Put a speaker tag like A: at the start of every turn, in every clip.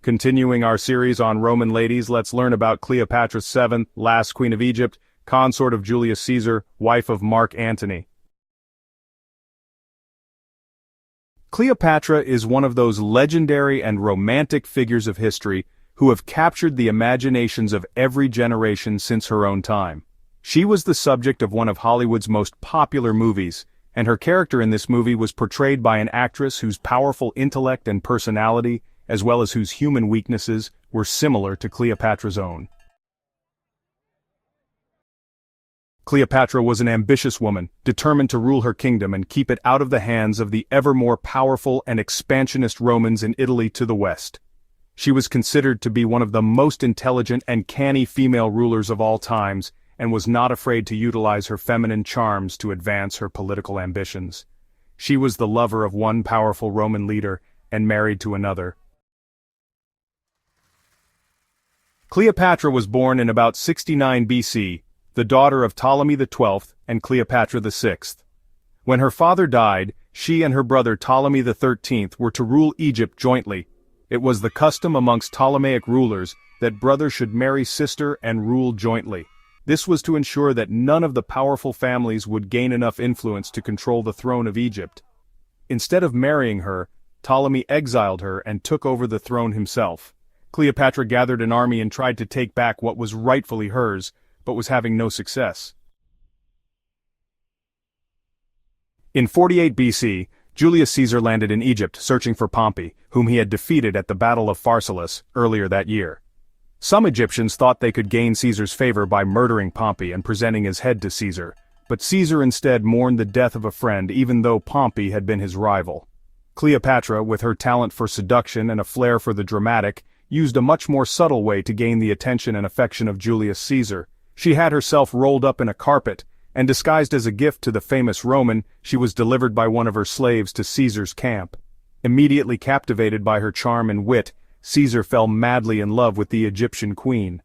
A: Continuing our series on Roman ladies, let's learn about Cleopatra VII, last queen of Egypt, consort of Julius Caesar, wife of Marc Antony. Cleopatra is one of those legendary and romantic figures of history who have captured the imaginations of every generation since her own time. She was the subject of one of Hollywood's most popular movies, and her character in this movie was portrayed by an actress whose powerful intellect and personality, as well as whose human weaknesses, were similar to Cleopatra's own. Cleopatra was an ambitious woman, determined to rule her kingdom and keep it out of the hands of the ever more powerful and expansionist Romans in Italy to the west. She was considered to be one of the most intelligent and canny female rulers of all times, and was not afraid to utilize her feminine charms to advance her political ambitions. She was the lover of one powerful Roman leader and married to another. Cleopatra was born in about 69 BC, the daughter of Ptolemy XII and Cleopatra VI. When her father died, she and her brother Ptolemy XIII were to rule Egypt jointly. It was the custom amongst Ptolemaic rulers that brothers should marry sister and rule jointly. This was to ensure that none of the powerful families would gain enough influence to control the throne of Egypt. Instead of marrying her, Ptolemy exiled her and took over the throne himself. Cleopatra gathered an army and tried to take back what was rightfully hers, but was having no success. In 48 BC, Julius Caesar landed in Egypt searching for Pompey, whom he had defeated at the Battle of Pharsalus earlier that year. Some Egyptians thought they could gain Caesar's favor by murdering Pompey and presenting his head to Caesar, but Caesar instead mourned the death of a friend even though Pompey had been his rival. Cleopatra, with her talent for seduction and a flair for the dramatic, used a much more subtle way to gain the attention and affection of Julius Caesar. She had herself rolled up in a carpet, and disguised as a gift to the famous Roman, she was delivered by one of her slaves to Caesar's camp. Immediately captivated by her charm and wit, Caesar fell madly in love with the Egyptian queen.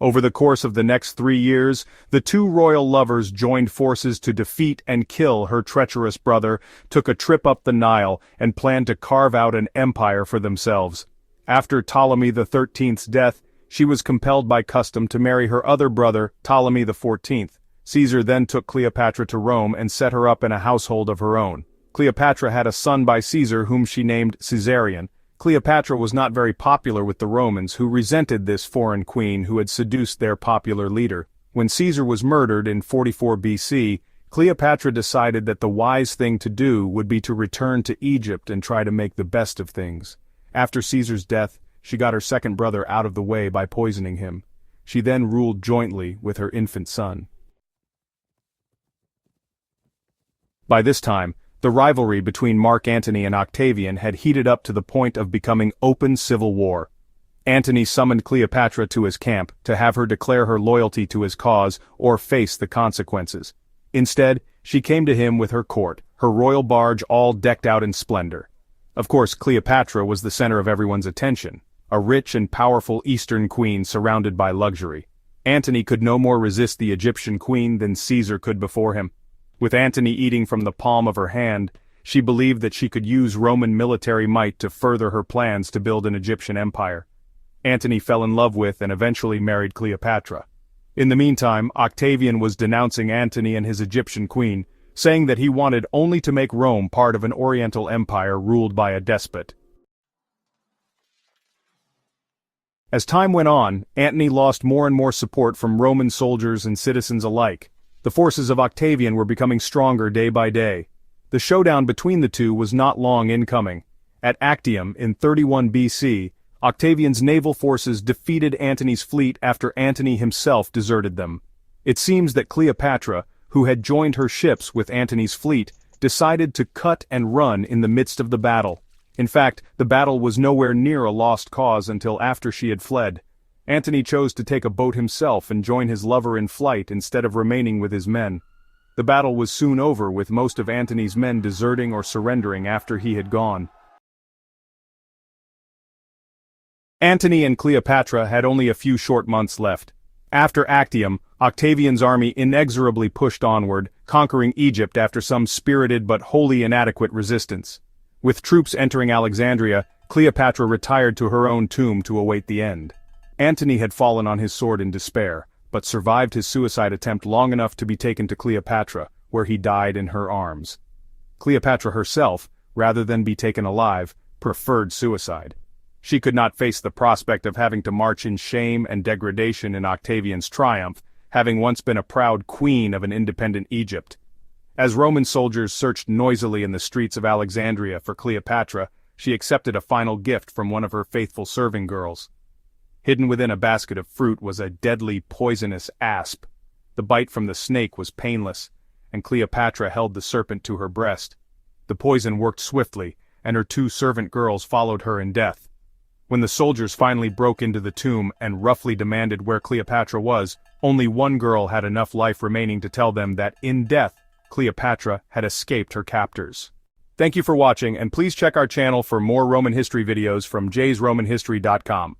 A: Over the course of the next 3 years, the two royal lovers joined forces to defeat and kill her treacherous brother, took a trip up the Nile, and planned to carve out an empire for themselves. After Ptolemy XIII's death, she was compelled by custom to marry her other brother, Ptolemy XIV. Caesar then took Cleopatra to Rome and set her up in a household of her own. Cleopatra had a son by Caesar whom she named Caesarion. Cleopatra was not very popular with the Romans, who resented this foreign queen who had seduced their popular leader. When Caesar was murdered in 44 BC, Cleopatra decided that the wise thing to do would be to return to Egypt and try to make the best of things. After Caesar's death, she got her second brother out of the way by poisoning him. She then ruled jointly with her infant son. By this time, the rivalry between Marc Antony and Octavian had heated up to the point of becoming open civil war. Antony summoned Cleopatra to his camp to have her declare her loyalty to his cause or face the consequences. Instead, she came to him with her court, her royal barge all decked out in splendor. Of course, Cleopatra was the center of everyone's attention, a rich and powerful Eastern queen surrounded by luxury. Antony could no more resist the Egyptian queen than Caesar could before him. With Antony eating from the palm of her hand, she believed that she could use Roman military might to further her plans to build an Egyptian empire. Antony fell in love with and eventually married Cleopatra. In the meantime, Octavian was denouncing Antony and his Egyptian queen, saying that he wanted only to make Rome part of an Oriental empire ruled by a despot. As time went on, Antony lost more and more support from Roman soldiers and citizens alike. The forces of Octavian were becoming stronger day by day. The showdown between the two was not long in coming. At Actium in 31 BC, Octavian's naval forces defeated Antony's fleet after Antony himself deserted them. It seems that Cleopatra, who had joined her ships with Antony's fleet, decided to cut and run in the midst of the battle. In fact, the battle was nowhere near a lost cause until after she had fled. Antony chose to take a boat himself and join his lover in flight instead of remaining with his men. The battle was soon over, with most of Antony's men deserting or surrendering after he had gone. Antony and Cleopatra had only a few short months left. After Actium, Octavian's army inexorably pushed onward, conquering Egypt after some spirited but wholly inadequate resistance. With troops entering Alexandria, Cleopatra retired to her own tomb to await the end. Antony had fallen on his sword in despair, but survived his suicide attempt long enough to be taken to Cleopatra, where he died in her arms. Cleopatra herself, rather than be taken alive, preferred suicide. She could not face the prospect of having to march in shame and degradation in Octavian's triumph, having once been a proud queen of an independent Egypt. As Roman soldiers searched noisily in the streets of Alexandria for Cleopatra, she accepted a final gift from one of her faithful serving girls. Hidden within a basket of fruit was a deadly poisonous asp. The bite from the snake was painless, and Cleopatra held the serpent to her breast. The poison worked swiftly, and her 2 servant girls followed her in death. When the soldiers finally broke into the tomb and roughly demanded where Cleopatra was, only one girl had enough life remaining to tell them that in death, Cleopatra had escaped her captors. Thank you for watching, and please check our channel for more Roman history videos from jsromanhistory.com.